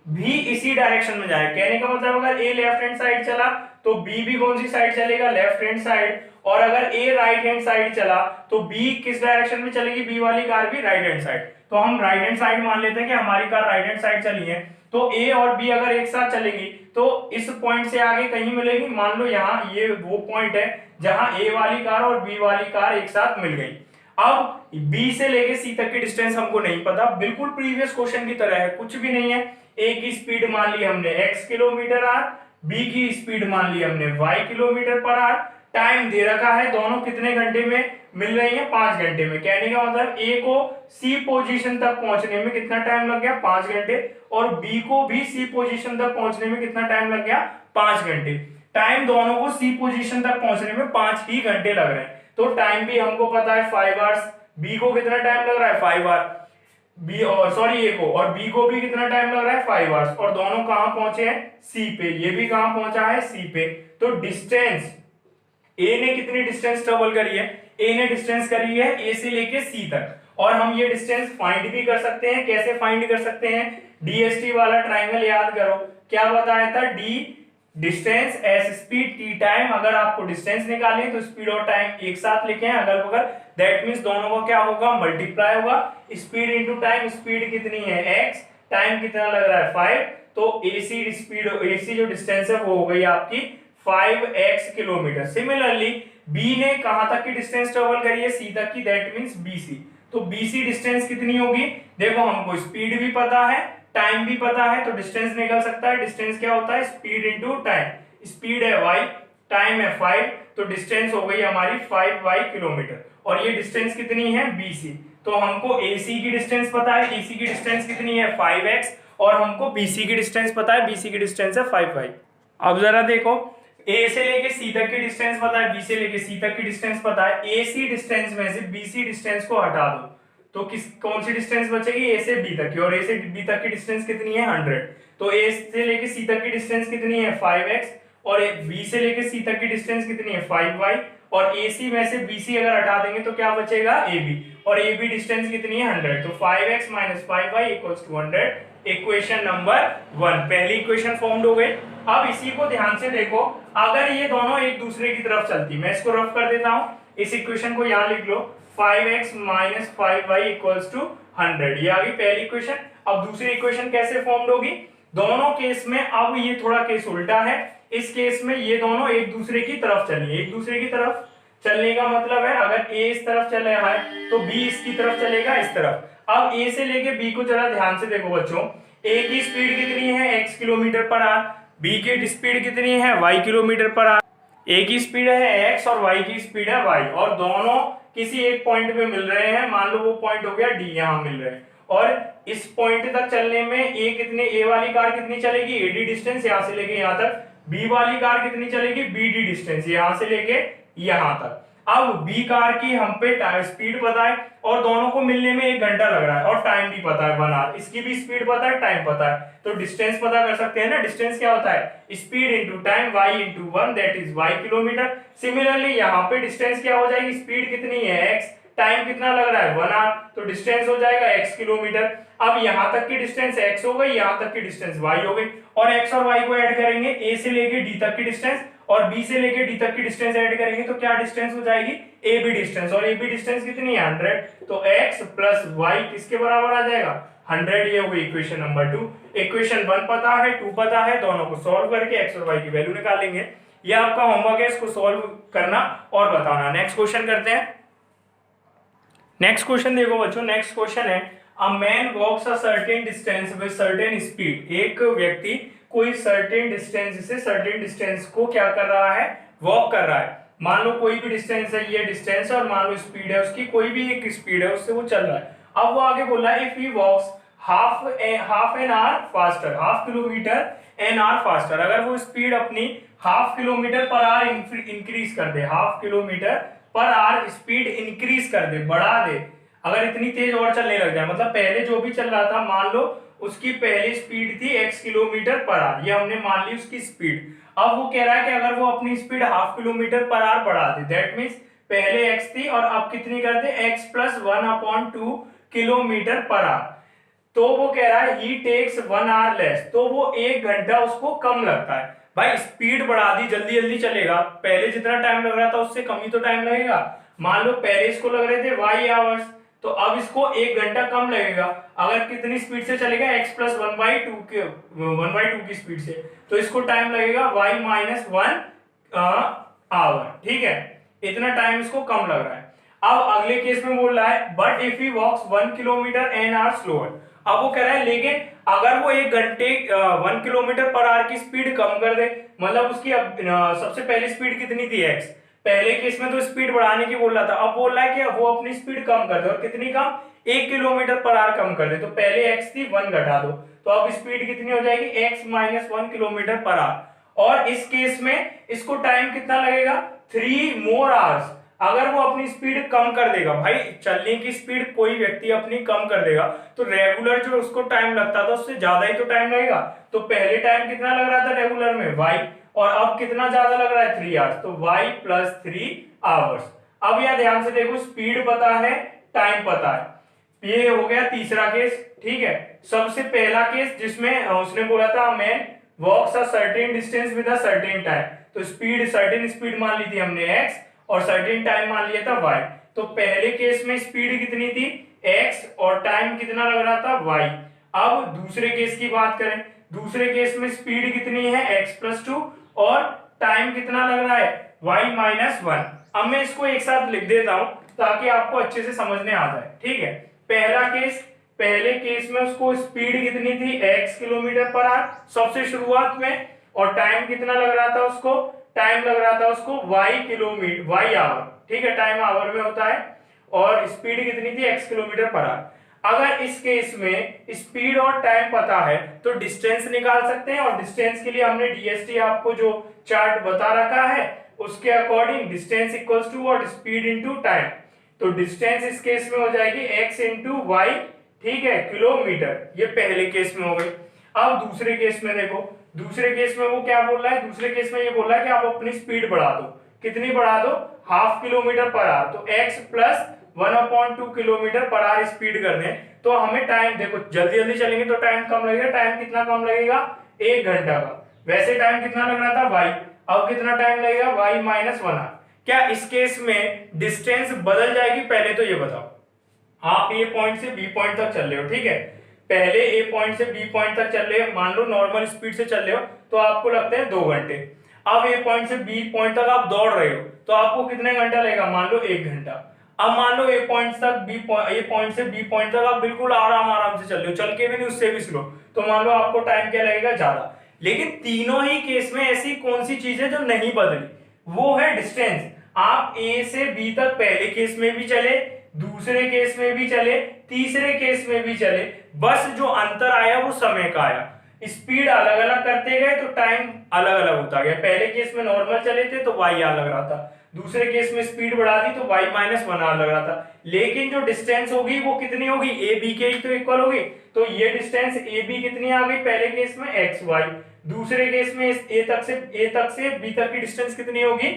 भी इसी डायरेक्शन में जाएगा. कहने का मतलब अगर a लेफ्ट हैंड साइड चला तो b भी कौन सी साइड चलेगा, लेफ्ट हैंड साइड. और अगर a राइट हैंड साइड चला तो b किस डायरेक्शन में चलेगी, b वाली कार भी राइट हैंड साइड. तो हम राइट हैंड साइड मान लेते हैं कि हमारी कार राइट हैंड साइड चली है, तो a और b अगर एक साथ चलेगी तो इस पॉइंट से आगे कहीं मिलेगी. मान लो यहाँ ये वो पॉइंट है जहां a वाली कार और b वाली कार एक साथ मिल गई. अब b से लेके c तक की डिस्टेंस हमको नहीं पता, बिल्कुल प्रीवियस क्वेश्चन की तरह है, कुछ भी नहीं है. a की स्पीड मान ली हमने x किलोमीटर आवर, b की स्पीड मान ली हमने y kilometre per hour. Time दे रखा है, दोनों कितने घंटे में मिल रही है, 5 घंटे में. कहने का मतलब a को c पोजीशन तक पहुंचने में कितना टाइम लग गया, 5 घंटे, और b को भी c पोजीशन तक पहुंचने में कितना टाइम लग गया, 5 घंटे. टाइम दोनों को c पोजीशन तक पहुंचने में 5 ही घंटे लग रहे हैं. तो टाइम भी हमको पता है 5 आवर्स. b को कितना टाइम लग रहा है, 5 आवर. b और सॉरी a को और b को भी कितना टाइम लग रहा है, 5 आवर्स. और दोनों कहां पहुंचे हैं, c पे. ये भी कहां पहुंचा है, c पे. तो डिस्टेंस a ने कितनी डिस्टेंस ट्रेवल करी है, a ने डिस्टेंस करी है a से लेके c तक. और हम ये डिस्टेंस फाइंड भी कर सकते हैं. कैसे फाइंड कर सकते हैं, DST वाला ट्रायंगल याद करो. क्या बताया था, d distance s speed t time. अगर आपको डिस्टेंस निकालनी तो स्पीड और टाइम एक साथ लिखे हैं अगल बगल, दैट मींस दोनों को क्या होगा, मल्टीप्लाई होगा. स्पीड इनटू टाइम, स्पीड कितनी है x, टाइम कितना लग रहा है 5, तो AC स्पीड, AC जो डिस्टेंस है वो हो गई आपकी 5x किलोमीटर. सिमिलरली b ने कहां तक की डिस्टेंस ट्रेवल करी है, c तक की, दैट मींस BC. तो BC डिस्टेंस कितनी होगी, देखो हमको स्पीड भी पता है, टाइम भी पता है, तो डिस्टेंस निकल सकता है. डिस्टेंस क्या होता है, स्पीड इनटू टाइम. स्पीड है y, टाइम है 5, तो डिस्टेंस हो गई हमारी 5y किलोमीटर. और ये डिस्टेंस कितनी है, BC. तो हमको AC की डिस्टेंस पता है, AC की डिस्टेंस कितनी है 5x, और हमको BC की डिस्टेंस पता है, BC की डिस्टेंस है 5y. अब जरा देखो, A से लेके C तक की डिस्टेंस पता है, B से लेके C तक की डिस्टेंस पता है. AC डिस्टेंस में से BC डिस्टेंस को हटा दो तो कौन सी डिस्टेंस बचेगी, A से B तक की. और A से B तक की डिस्टेंस कितनी है, 100. तो A से लेके C तक की डिस्टेंस कितनी है, 5x, और B से लेके C तक की डिस्टेंस कितनी है, 5y. और AC में से BC अगर हटा देंगे तो क्या बचेगा, AB. और AB डिस्टेंस कितनी है, 100. तो 5x minus 5y equals to 100. Equation number 1, पहली इक्वेशन फॉर्म्ड हो गई. अब इसी को ध्यान से देखो, अगर ये दोनों एक दूसरे की तरफ चलती, मैं इसको रफ कर देता हूं, इस इक्वेशन को यहां लिख लो, 5x minus 5y equals to 100. ये आ गई पहली इक्वेशन. अब दूसरी इक्वेशन कैसे फॉर्म्ड होगी, दोनों केस में, अब ये थोड़ा केस उल्टा है. इस केस में ये दोनों एक दूसरे की तरफ चली, एक दूसरे की तरफ, चलने का मतलब है अगर ए इस तरफ चल रहा है तो बी इसकी तरफ चलेगा इस तरफ। अब ए से लेके बी को जरा ध्यान से देखो बच्चों, ए की स्पीड कितनी है x kilometre per hour, B की स्पीड कितनी है y kilometre per hour. A की स्पीड है x और y की स्पीड है y, और दोनों किसी एक पॉइंट पे मिल रहे हैं। मान लो वो पॉइंट हो गया डी, यहाँ मिल रहे हैं। और इस पॉइंट तक चलने में ए वाली कार कितनी चलेगी, एडी डिस्टेंस यहाँ से लेके यहाँ तक। बी वाली कार कितनी चलेगी, बीडी डिस्टेंस यहाँ से लेके यहाँ तक। अब बी कार की हम पे स्पीड पता है और दोनों को मिलने में 1 घंटा लग रहा है, और टाइम भी पता है 1 आवर। इसकी भी स्पीड पता है, टाइम पता है, तो डिस्टेंस पता कर सकते हैं ना। डिस्टेंस क्या होता है, speed into time, y into 1 that is y kilometre. Similarly यहाँ पे डिस्टेंस क्या हो जाएगी, स्पीड कितनी है x, टाइम कितना लग रहा है 1 आवर, तो डिस्टेंस हो जाएगा x किलोमीटर। अब यहाँ तक की डिस्टेंस x हो गई, यहाँ तक की डिस्टेंस y हो गई, और x और y को ऐड करेंगे, a से लेके d तक की डिस्टेंस और b से लेके d तक की डिस्टेंस ऐड करेंगे तो क्या डिस्टेंस हो जाएगी, ab डिस्टेंस। और ab डिस्टेंस कितनी है 100, तो x प्लस y किसके बराबर आ जाएगा 100। ये हो गई इक्वेशन नंबर 2। इक्वेशन 1 पता है, 2 पता है, दोनों को सॉल्व करके x और y की वैल्यू निकालेंगे। ये आपका होमवर्क है, इसको सॉल्व करना और बताना। नेक्स्ट क्वेश्चन करते हैं। नेक्स्ट क्वेश्चन देखो बच्चों, नेक्स्ट क्वेश्चन है a man walks a certain distance with certain speed. एक व्यक्ति कोई सर्टेन डिस्टेंस से सर्टेन डिस्टेंस को क्या कर रहा है, वॉक कर रहा है। मान लो कोई भी डिस्टेंस है, ये डिस्टेंस है, और मान लो स्पीड है उसकी, कोई भी एक स्पीड है, उससे वो चल रहा है। अब वो आगे बोल रहा है if he walks half an hour faster, half kilometre an hour faster. अगर वो स्पीड अपनी half kilometre per hour increase कर दे, half kilometre per hour speed increase कर दे, बढ़ा दे, अगर इतनी तेज और चलने लग जाए, मतलब पहले जो भी चल रहा था मान लो उसकी पहली स्पीड थी x किलोमीटर पर आवर, ये हमने मान ली उसकी स्पीड। अब वो कह रहा है कि अगर वो अपनी speed half kilometre per our बढ़ा दे, दैट मींस पहले x थी और अब कितनी कर दे, x plus 1/2 kilometre per our, तो वो कह रहा है ही टेक्स 1 आवर लेस, तो वो 1 घंटा उसको कम लगता है। भाई स्पीड बढ़ा दी, जल्दी जल्दी चलेगा, पहले जितना टाइम लग रहा था उससे कम ही तो टाइम लगेगा। मान लो पहले इसको लग रहे थे y आवर्स, तो अब इसको 1 घंटा कम लगेगा। अगर कितनी स्पीड से चलेगा, x प्लस 1/2 की स्पीड से, तो इसको टाइम लगेगा y माइनस 1 आवर। ठीक है, इतना टाइम इसको कम लग रहा है। अब अगले केस में बोल रहा है but if he walks 1 kilometre an hour slower. अब वो कह रहा है लेकिन अगर वो 1 घंटे 1 किलोमीटर पर आवर की स्पीड कम कर दे, मतलब उसकी सबसे पहली स्पीड कितनी थी x, पहले केस में तो स्पीड बढ़ाने की बोल रहा था, अब बोल रहा है कि वो अपनी स्पीड कम कर दे, और कितनी कम, 1 किलोमीटर पर आवर कम कर दे। तो पहले x थी 1 घटा दो, तो अब स्पीड कितनी हो जाएगी, x minus 1 kilometre per our. और इस केस में इसको टाइम कितना लगेगा, 3 मोर आवर्स। अगर वो अपनी स्पीड कम कर देगा, भाई चलने की स्पीड कोई व्यक्ति अपनी कम कर देगा तो रेगुलर जो उसको टाइम लगता था उससे ज्यादा ही तो टाइम लगेगा। तो पहले टाइम कितना लग रहा था रेगुलर में y, और अब कितना ज्यादा लग रहा है 3 आवर्स, तो y प्लस 3 आवर्स। अब यह ध्यान से देखो, स्पीड पता है, टाइम पता है। ये हो गया तीसरा केस। ठीक है, सबसे पहला केस जिसमें उसने बोला था man walks a certain distance with a certain time, तो स्पीड सर्टेन स्पीड मान ली थी हमने x और सर्टेन टाइम मान लिया था y। तो पहले केस में स्पीड कितनी थी x और टाइम कितना लग रहा था y। अब दूसरे केस की बात करें, दूसरे केस में स्पीड कितनी है x प्लस 2 और टाइम कितना लग रहा है y माइनस 1। अब मैं इसको एक साथ लिख देता हूं ताकि आपको अच्छे से समझने आ जाए। ठीक है, पहला केस, पहले केस में उसको स्पीड कितनी थी x किलोमीटर पर आवर सबसे शुरुआत में, और टाइम कितना लग रहा था उसको, टाइम लग रहा था उसको y आवर। ठीक है, टाइम आवर में होता है, और स्पीड कितनी थी x किलोमीटर पर आवर। अगर इस केस में स्पीड और टाइम पता है तो डिस्टेंस निकाल सकते हैं, और डिस्टेंस के लिए हमने डीएसटी आपको जो चार्ट बता रखा है उसके according distance equals to what, speed into time. तो डिस्टेंस इस केस में हो जाएगी x इंटू वाई, ठीक है, किलोमीटर। ये पहले केस में हो गई। अब दूसरे केस में देखो, दूसरे केस में वो क्या बोल रहा है, दूसरे केस में ये बोल रहा है कि आप अपनी स्पीड बढ़ा दो, कितनी बढ़ा दो, हाफ किलोमीटर पर आवर, तो x plus 1/2 kilometre per hour speed कर दें तो हमें टाइम, देखो जल्दी जल्दी चलेंगे तो टाइम कम लगेगा, टाइम कितना कम लगेगा, 1 घंटा का। वैसे टाइम कितना लग रहा था y, अब कितना टाइम लगेगा y माइनस 1 आवर। क्या इस केस में डिस्टेंस बदल जाएगी, पहले तो ये बताओ। आप ए पॉइंट से बी पॉइंट तक चल रहे हो, ठीक है, पहले ए पॉइंट से बी पॉइंट तक चल रहे हो, मान लो नॉर्मल स्पीड से चल रहे हो तो आपको लगते हैं 2 घंटे। अब ए पॉइंट से बी पॉइंट तक आप दौड़ रहे हो तो आपको कितने घंटा लगेगा, मान लो 1 घंटा। अब मान लो ए पॉइंट से बी पॉइंट तक आप बिल्कुल आराम से चल रहे हो, चल के भी नहीं, उससे भी स्लो, तो मान लो आपको टाइम क्या लगेगा, ज्यादा। लेकिन तीनों ही केस में ऐसी कौन सी चीज है जो नहीं बदली, वो है डिस्टेंस। आप ए से बी तक पहले केस में भी चले, दूसरे केस में भी चले, तीसरे केस में भी चले, बस जो अंतर आया वो समय का आया। स्पीड अलग अलग करते गए तो टाइम अलग अलग होता गया। पहले केस में नॉर्मल चले थे तो वाई अलग रहा था, दूसरे केस में स्पीड बढ़ा दी तो y माइनस वन आर लग रहा था। लेकिन जो डिस्टेंस होगी वो कितनी होगी, ए बी के ही तो इक्वल होगी। तो ये डिस्टेंस ए बी कितनी आ गई, पहले केस में एक्स वाई, दूसरे केस में ए तक से बी तक की डिस्टेंस कितनी होगी,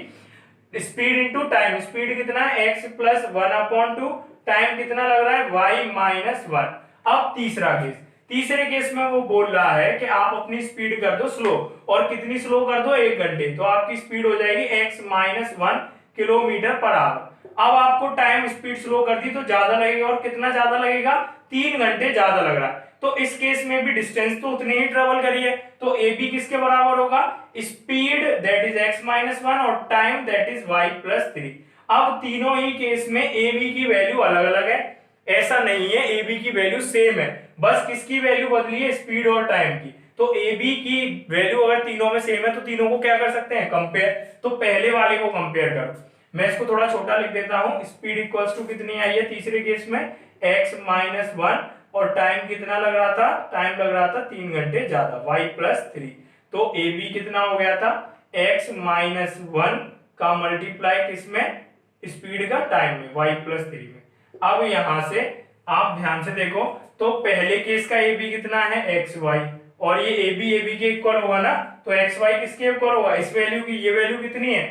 स्पीड इंटू टाइम। स्पीड कितना है, x plus one upon two, time कितना लग रहा है, वाई माइनस वन। अब तीसरा केस, तीसरे केस में वो बोल रहा है कि आप अपनी स्पीड कर दो स्लो, और कितनी स्लो कर दो, 1 घंटे, तो आपकी स्पीड हो जाएगी x minus 1 kilometre per our. अब आपको टाइम स्पीड स्लो कर दी तो ज्यादा लगेगा, और कितना ज्यादा लगेगा, 3 घंटे ज्यादा लग रहा है। तो इस केस में भी डिस्टेंस तो उतनी ही ट्रेवल करी है, तो ए बी किसके बराबर होगा, speed that is x minus 1 और time that is y plus 3। अब तीनों ही केस में ए बी की वैल्यू अलग अलग है, ऐसा नहीं है ए बी की वैल्यू सेम है, बस किसकी वैल्यू बदली है, स्पीड और टाइम की। तो ए बी की वैल्यू अगर तीनों में सेम है तो तीनों को क्या कर सकते हैं, कंपेयर। तो पहले वाले को कंपेयर करो, मैं इसको थोड़ा छोटा लिख देता हूं। स्पीड इक्वल्स टू कितनी आई है तीसरे केस में, x माइनस 1, और टाइम कितना लग रहा था, टाइम लग रहा था 3 घंटे ज्यादा, y प्लस 3। तो ए बी कितना हो गया था, x माइनस 1 का मल्टीप्लाई किसमें, स्पीड का टाइम में, y प्लस 3 में। अब यहां से आप ध्यान से देखो तो पहले केस का ए बी कितना है, एक्स वाई, और ये ए बी के इक्वल होगा ना, तो एक्स वाई किसके इक्वल होगा, इस वैल्यू की, ये वैल्यू कितनी है,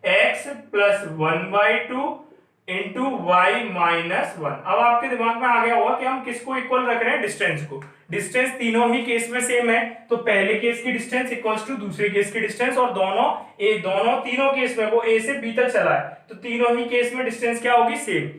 x plus 1/2 into y minus 1। अब आपके दिमाग में आ गया होगा कि हम किसको इक्वल रख रहे हैं, डिस्टेंस को। डिस्टेंस तीनों ही केस में सेम है, तो पहले केस की डिस्टेंस इक्वल्स टू दूसरे केस की डिस्टेंस, और तीनों केस में वो ए से बी तक चला है, तो तीनों ही केस में डिस्टेंस क्या होगी, सेम।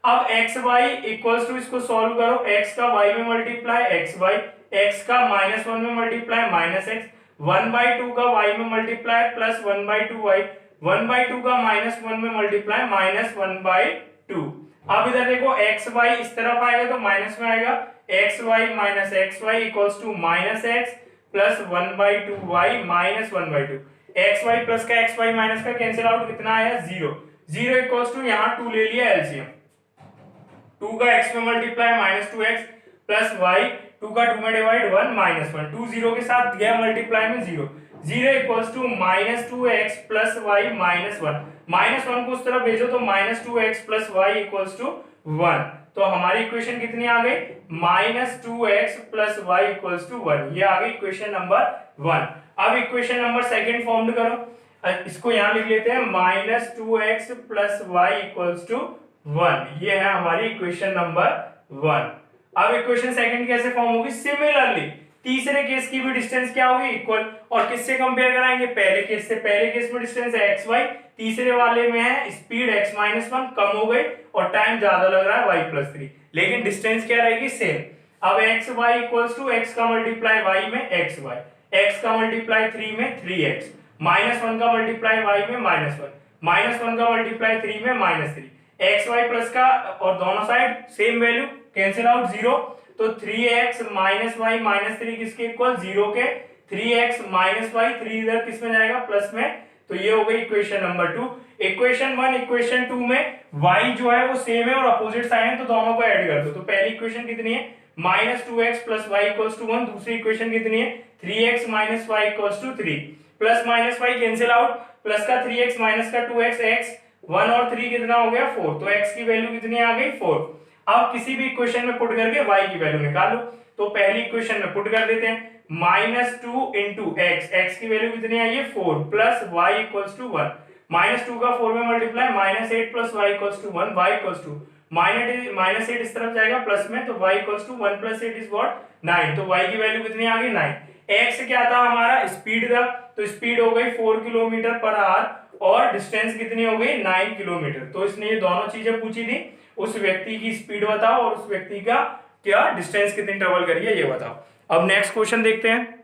अब एक्स वाई इक्वल्स टू, इसको सॉल्व करो, x का y में मल्टीप्लाई एक्स वाई, x का माइनस 1 में मल्टीप्लाई माइनस एक्स, 1/2 का y में मल्टीप्लाई प्लस 1/2 y, 1/2 का माइनस 1 में मल्टीप्लाई माइनस 1/2। अब इधर देखो एक्स वाई इस तरफ आएगा तो माइनस में आएगा, x y minus x y equals to minus x plus 1/2 y minus 1/2। X y plus का एक्स वाई माइनस का कैंसिल आउट, कितना आया, 0। 0 इक्वल्स टू, यहाँ 2 ले लिया एलसीएम, 2 का x में multiply minus 2x plus y, 2 का 2 में डिवाइड 1 माइनस 1, 2 0 के साथ गया मल्टीप्लाई में 0, 0 equals to minus 2x plus y minus 1, minus 1 को उस तरफ भेजो तो minus 2x plus y equals to 1। तो हमारी इक्वेशन कितनी आ गई, minus 2x plus y equals to 1, ये आ गई इक्वेशन नंबर 1। अब इक्वेशन नंबर सेकंड फॉर्म करो, इसको यहां लिख लेते हैं, minus 2x plus y equals to 1, ये है हमारी इक्वेशन नंबर 1। अब इक्वेशन सेकंड कैसे फॉर्म होगी, सिमिलरली तीसरे केस की भी डिस्टेंस क्या होगी, इक्वल, और किससे कंपेयर कराएंगे, पहले केस से। पहले केस में डिस्टेंस है एक्स वाई, तीसरे वाले में है स्पीड x माइनस 1 कम हो गई और टाइम ज्यादा लग रहा है y प्लस 3, लेकिन डिस्टेंस क्या रहेगी, सेम। अब x y equals to x का मल्टीप्लाई वाई में एक्स वाई, एक्स का मल्टीप्लाई 3 में 3x, माइनस 1 का मल्टीप्लाई वाई में माइनस 1, माइनस 1 का मल्टीप्लाई 3 में माइनस 3, एक्स वाई प्लस का, और दोनों side same value, cancel out 0, तो 3x माइनस वाई माइनस 3 किसके इक्वल, 0 के, 3x माइनस वाई, 3 इधर किस में जाएगा, प्लस में, तो ये हो गई इक्वेशन नंबर 2। इक्वेशन 1 इक्वेशन 2 में y जो है वो सेम है और अपोजिट साइन है, तो दोनों को ऐड कर दो। तो पहली इक्वेशन कितनी है, minus 2x plus y equals to 1, दूसरी इक्वेशन कितनी है, 3x minus y equals to 3, plus minus y cancel out, plus का 3x माइनस का 2x, x 1 और 3 कितना हो गया 4, तो x की वैल्यू कितनी आ गई 4। अब किसी भी इक्वेशन में पुट करके y की वैल्यू निकाल लो, तो पहली इक्वेशन में पुट कर देते हैं, माइनस 2 इंटू एक्स की वैल्यू कितनी आई है 4, plus y equals to 1, minus 2 का 4 में multiply minus 8 plus y equals to 1, y equals to minus 8 इस तरफ जाएगा प्लस में, तो y equals to 1 plus 8 is what 9, तो y की वैल्यू कितनी आ गई 9। x क्या था हमारा, स्पीड था, तो स्पीड हो गई 4 किलोमीटर पर आवर, और डिस्टेंस कितनी हो गई 9 किलोमीटर। तो इसने ये दोनों चीजें पूछी थी, उस व्यक्ति की स्पीड बताओ और उस व्यक्ति का क्या डिस्टेंस कितनी ट्रेवल करी है ये बताओ। अब नेक्स्ट क्वेश्चन देखते हैं।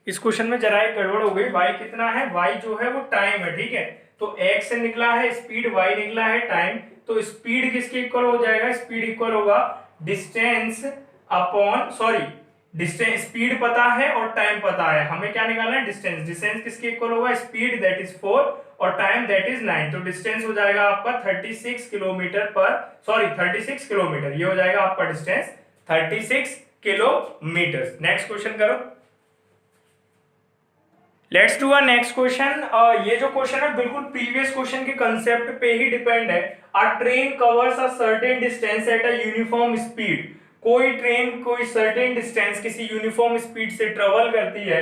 इस क्वेश्चन में जरा एक गड़बड़ हो गई, y कितना है, y जो है वो टाइम है, ठीक है। तो x से निकला है स्पीड, y निकला है टाइम, तो स्पीड किसके इक्वल हो जाएगा, स्पीड इक्वल होगा distance upon, sorry distance, speed पता है और टाइम पता है, हमें क्या निकालना है, डिस्टेंस। डिस्टेंस किसके इक्वल होगा, स्पीड दैट इज 4 और टाइम दैट इज 9। तो डिस्टेंस हो जाएगा आपका 36 किलोमीटर पर, सॉरी 36 किलोमीटर, ये हो जाएगा आपका डिस्टेंस 36 किलोमीटर। नेक्स्ट क्वेश्चन करो। Let's do a next question. ये जो क्वेश्चन है बिल्कुल प्रीवियस क्वेश्चन के कंसेप्ट पे ही डिपेंड है। अ train covers a certain distance at a uniform speed. कोई ट्रेन कोई सर्टेन डिस्टेंस किसी यूनिफॉर्म स्पीड से ट्रेवल करती है।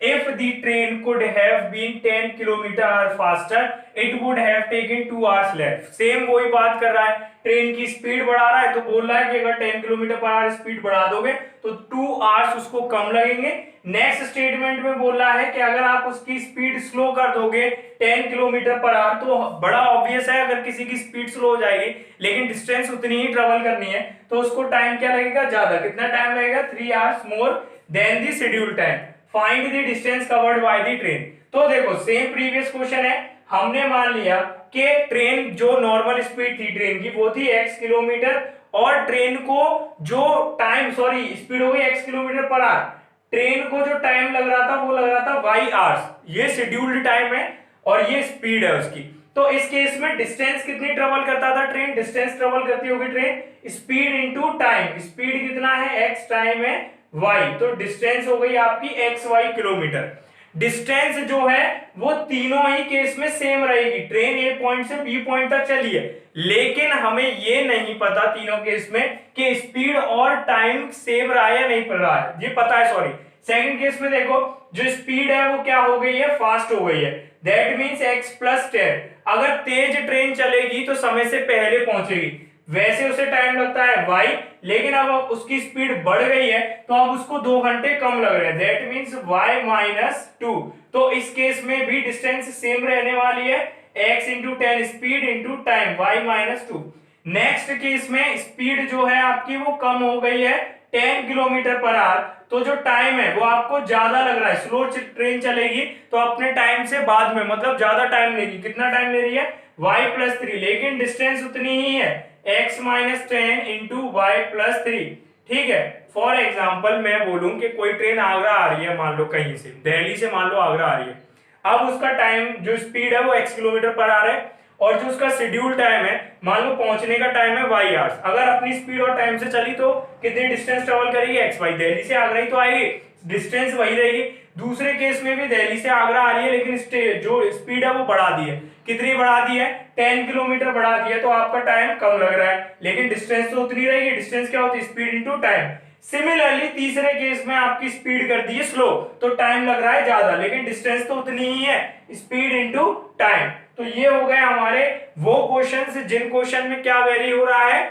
If the train could have been 10 kilometre faster, it would have taken 2 hours less। Same वही बात कर रहा है, ट्रेन की स्पीड बढ़ा रहा है तो बोल रहा है कि अगर 10 किलोमीटर पर आवर स्पीड बढ़ा दोगे तो 2 आवर्स उसको कम लगेंगे। नेक्स्ट स्टेटमेंट में बोल रहा है कि अगर आप उसकी स्पीड स्लो कर दोगे 10 किलोमीटर पर आवर, तो बड़ा ऑब्वियस है अगर किसी की स्पीड स्लो हो जाएगी लेकिन डिस्टेंस उतनी ही ट्रेवल करनी है तो उसको टाइम क्या लगेगा, ज्यादा। कितना टाइम लगेगा, 3 hours more than the schedule time. Find the distance covered by the train. तो देखो सेम प्रीवियस क्वेश्चन है, हमने मान लिया कि ट्रेन जो नॉर्मल स्पीड थी ट्रेन की वो थी x किलोमीटर और ट्रेन को जो टाइम, सॉरी स्पीड हो गई x kilometre per our, train को जो टाइम लग रहा था वो लग रहा था y आवर्स। ये शेड्यूल्ड टाइम है और ये स्पीड है उसकी। तो इस केस में डिस्टेंस कितनी ट्रेवल करता था ट्रेन, डिस्टेंस ट्रेवल करती होगी train speed into time. Speed कितना है x, टाइम है y, तो डिस्टेंस हो गई आपकी xy किलोमीटर। डिस्टेंस जो है वो तीनों ही केस में सेम रहेगी, ट्रेन ए पॉइंट से बी पॉइंट तक चली है, लेकिन हमें ये नहीं पता तीनों केस में कि स्पीड और टाइम सेम रहा है या नहीं पड़ रहा है, ये पता है सॉरी। सेकंड केस में देखो जो स्पीड है वो क्या हो गई है, फास्ट हो गई है, दैट मींस x प्लस 10। अगर तेज ट्रेन चलेगी तो समय से पहले पहुंचेगी, वैसे उसे टाइम लगता है y, लेकिन अब उसकी स्पीड बढ़ गई है तो अब उसको 2 घंटे कम लग रहे हैं, दैट मींस y माइनस 2। तो इस केस में भी डिस्टेंस सेम रहने वाली है, x into 10 speed into time y minus 2। Next case में स्पीड जो है आपकी वो कम हो गई है 10 किलोमीटर पर आवर, तो जो टाइम है वो आपको ज्यादा लग रहा है, स्लो ट्रेन चलेगी तो अपने टाइम से बाद में, मतलब ज्यादा टाइम लेगी। कितना टाइम ले रही है, y प्लस 3, लेकिन डिस्टेंस उतनी ही है, x minus 10 into y plus 3। ठीक है, फॉर एग्जाम्पल मैं बोलूं कि कोई ट्रेन आगरा आ रही है, मान लो कहीं से, दिल्ली से मान लो आगरा आ रही है। अब उसका टाइम जो स्पीड है वो x किलोमीटर पर आवर है और जो उसका शेड्यूल टाइम है, मान लो पहुंचने का टाइम है y आवर्स। अगर अपनी स्पीड और टाइम से चली तो कितनी डिस्टेंस ट्रेवल करेगी, xy, दिल्ली से आगरा ही तो आएगी, डिस्टेंस वही रहेगी। दूसरे केस में भी दिल्ली से आगरा आ रही है लेकिन जो स्पीड है वो बढ़ा दी है, कितनी बढ़ा दी है, 10 किलोमीटर बढ़ा दी है, तो आपका टाइम कम लग रहा है लेकिन डिस्टेंस तो उतनी रहेगी। डिस्टेंस क्या होती है, स्पीड इंटू टाइम। सिमिलरली तीसरे केस में आपकी स्पीड कर दी है स्लो, तो टाइम लग रहा है ज्यादा लेकिन डिस्टेंस तो उतनी ही है, स्पीड इंटू टाइम। तो ये हो गए हमारे वो क्वेश्चंस जिन क्वेश्चन में क्या वेरी हो रहा है,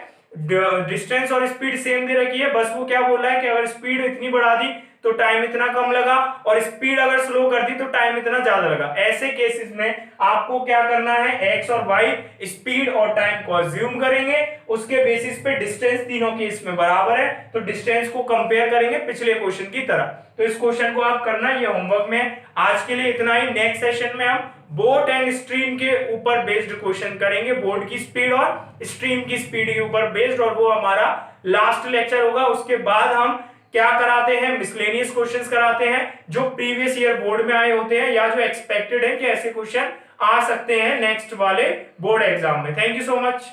डिस्टेंस और स्पीड सेम दे रखी है, बस वो क्या बोल रहा है कि अगर स्पीड इतनी बढ़ा दी तो टाइम इतना कम लगा और स्पीड अगर स्लो कर दी तो टाइम इतना ज्यादा लगा। ऐसे केसेस में आपको क्या करना है, x और y स्पीड और टाइम को अज्यूम करेंगे, उसके बेसिस पे डिस्टेंस तीनों केस में बराबर है तो डिस्टेंस को कंपेयर करेंगे पिछले क्वेश्चन की तरह। तो इस क्वेश्चन को आप करना, ये होमवर्क में। आज के लिए इतना ही, नेक्स्ट सेशन में हम बोट एंड स्ट्रीम के ऊपर बेस्ड क्वेश्चन करेंगे, बोट की स्पीड और स्ट्रीम की स्पीड के ऊपर बेस्ड, और वो हमारा लास्ट लेक्चर होगा। उसके बाद हम क्या कराते हैं, मिसलेनियस क्वेश्चंस कराते हैं जो प्रीवियस ईयर बोर्ड में आए होते हैं या जो एक्सपेक्टेड है कि ऐसे क्वेश्चन आ सकते हैं नेक्स्ट वाले बोर्ड एग्जाम में। Thank you so much.